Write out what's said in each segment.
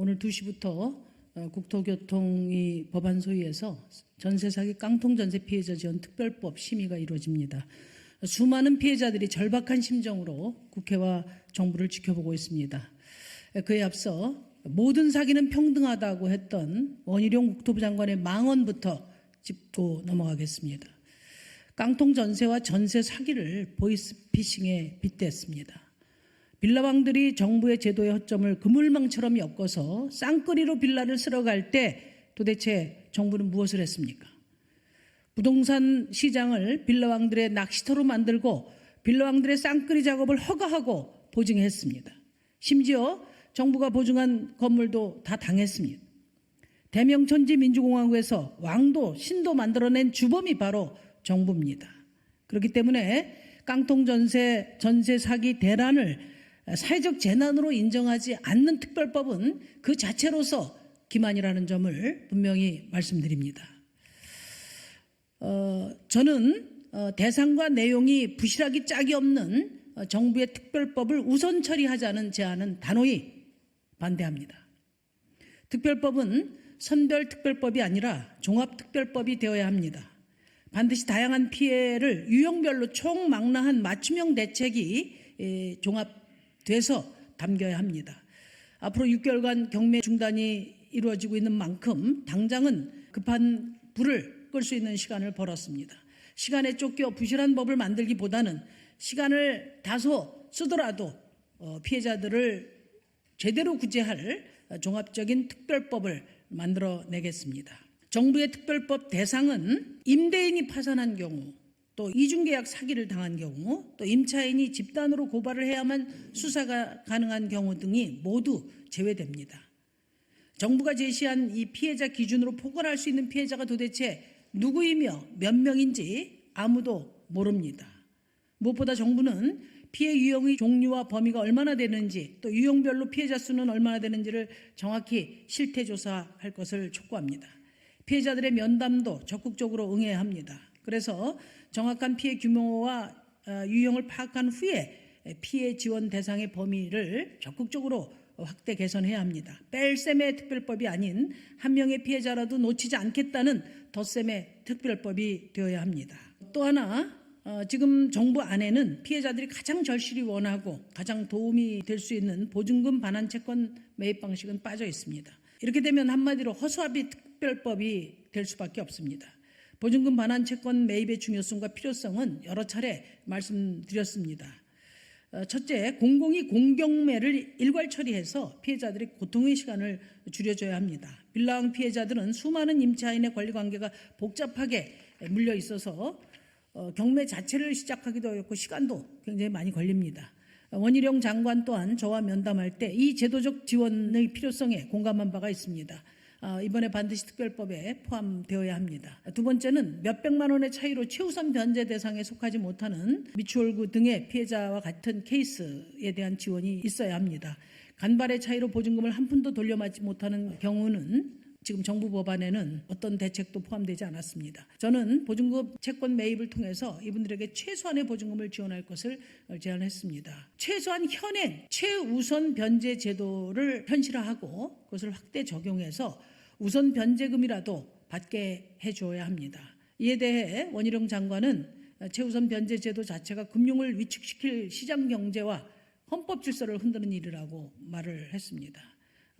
오늘 2시부터 국토교통위 법안 소위에서 전세 사기 깡통 전세 피해자 지원 특별법 심의가 이루어집니다. 수많은 피해자들이 절박한 심정으로 국회와 정부를 지켜보고 있습니다. 그에 앞서 모든 사기는 평등하다고 했던 원희룡 국토부 장관의 망언부터 짚고 넘어가겠습니다. 깡통 전세와 전세 사기를 보이스피싱에 빗댔습니다. 빌라왕들이 정부의 제도의 허점을 그물망처럼 엮어서 쌍끌이로 빌라를 쓸어갈 때 도대체 정부는 무엇을 했습니까? 부동산 시장을 빌라왕들의 낚시터로 만들고 빌라왕들의 쌍끌이 작업을 허가하고 보증했습니다. 심지어 정부가 보증한 건물도 다 당했습니다. 대명천지 민주공화국에서 왕도 신도 만들어낸 주범이 바로 정부입니다. 그렇기 때문에 깡통 전세 사기 대란을 사회적 재난으로 인정하지 않는 특별법은 그 자체로서 기만이라는 점을 분명히 말씀드립니다. 저는 대상과 내용이 부실하기 짝이 없는 정부의 특별법을 우선 처리하자는 제안은 단호히 반대합니다. 특별법은 선별특별법이 아니라 종합특별법이 되어야 합니다. 반드시 다양한 피해를 유형별로 총망라한 맞춤형 대책이 종합돼서 담겨야 합니다. 앞으로 6개월간 경매 중단이 이루어지고 있는 만큼 당장은 급한 불을 끌 수 있는 시간을 벌었습니다. 시간에 쫓겨 부실한 법을 만들기보다는 시간을 다소 쓰더라도 피해자들을 제대로 구제할 종합적인 특별법을 만들어내겠습니다. 정부의 특별법 대상은 임대인이 파산한 경우, 또 이중계약 사기를 당한 경우, 또 임차인이 집단으로 고발을 해야만 수사가 가능한 경우 등이 모두 제외됩니다. 정부가 제시한 이 피해자 기준으로 포괄할 수 있는 피해자가 도대체 누구이며 몇 명인지 아무도 모릅니다. 무엇보다 정부는 피해 유형의 종류와 범위가 얼마나 되는지, 또 유형별로 피해자 수는 얼마나 되는지를 정확히 실태조사할 것을 촉구합니다. 피해자들의 면담도 적극적으로 응해야 합니다. 그래서 정확한 피해 규모와 유형을 파악한 후에 피해 지원 대상의 범위를 적극적으로 확대 개선해야 합니다. 뺄셈의 특별법이 아닌 한 명의 피해자라도 놓치지 않겠다는 덧셈의 특별법이 되어야 합니다. 또 하나, 지금 정부 안에는 피해자들이 가장 절실히 원하고 가장 도움이 될 수 있는 보증금 반환 채권 매입 방식은 빠져 있습니다. 이렇게 되면 한마디로 허수아비 특별법이 될 수밖에 없습니다. 보증금 반환 채권 매입의 중요성과 필요성은 여러 차례 말씀드렸습니다. 첫째, 공공이 공경매를 일괄 처리해서 피해자들의 고통의 시간을 줄여줘야 합니다. 빌라왕 피해자들은 수많은 임차인의 권리관계가 복잡하게 물려 있어서 경매 자체를 시작하기도 어렵고 시간도 굉장히 많이 걸립니다. 원희룡 장관 또한 저와 면담할 때 이 제도적 지원의 필요성에 공감한 바가 있습니다. 이번에 반드시 특별법에 포함되어야 합니다. 두 번째는 몇백만 원의 차이로 최우선 변제 대상에 속하지 못하는 미추홀구 등의 피해자와 같은 케이스에 대한 지원이 있어야 합니다. 간발의 차이로 보증금을 한 푼도 돌려받지 못하는 경우는 지금 정부 법안에는 어떤 대책도 포함되지 않았습니다. 저는 보증금 채권 매입을 통해서 이분들에게 최소한의 보증금을 지원할 것을 제안했습니다. 최소한 현행 최우선 변제 제도를 현실화하고 그것을 확대 적용해서 우선 변제금이라도 받게 해줘야 합니다. 이에 대해 원희룡 장관은 최우선 변제 제도 자체가 금융을 위축시킬 시장 경제와 헌법 질서를 흔드는 일이라고 말을 했습니다.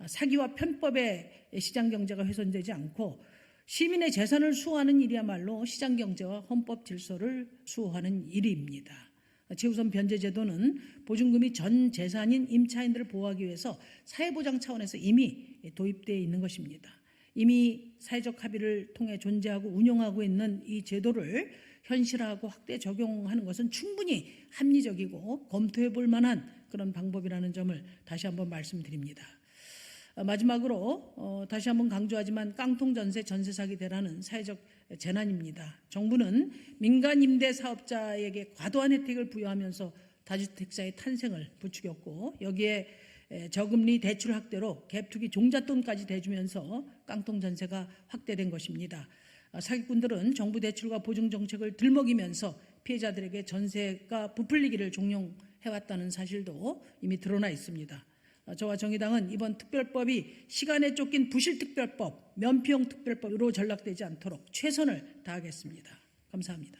사기와 편법의 시장 경제가 훼손되지 않고 시민의 재산을 수호하는 일이야말로 시장 경제와 헌법 질서를 수호하는 일입니다. 최우선 변제 제도는 보증금이 전 재산인 임차인들을 보호하기 위해서 사회보장 차원에서 이미 도입되어 있는 것입니다. 이미 사회적 합의를 통해 존재하고 운영하고 있는 이 제도를 현실화하고 확대 적용하는 것은 충분히 합리적이고 검토해 볼 만한 그런 방법이라는 점을 다시 한번 말씀드립니다. 마지막으로 다시 한번 강조하지만 깡통 전세 사기 대란은 사회적 재난입니다. 정부는 민간 임대 사업자에게 과도한 혜택을 부여하면서 다주택자의 탄생을 부추겼고 여기에 저금리 대출 확대로 갭투기 종잣돈까지 대주면서 깡통 전세가 확대된 것입니다. 사기꾼들은 정부 대출과 보증 정책을 들먹이면서 피해자들에게 전세가 부풀리기를 종용해왔다는 사실도 이미 드러나 있습니다. 저와 정의당은 이번 특별법이 시간에 쫓긴 부실특별법, 면피용 특별법으로 전락되지 않도록 최선을 다하겠습니다. 감사합니다.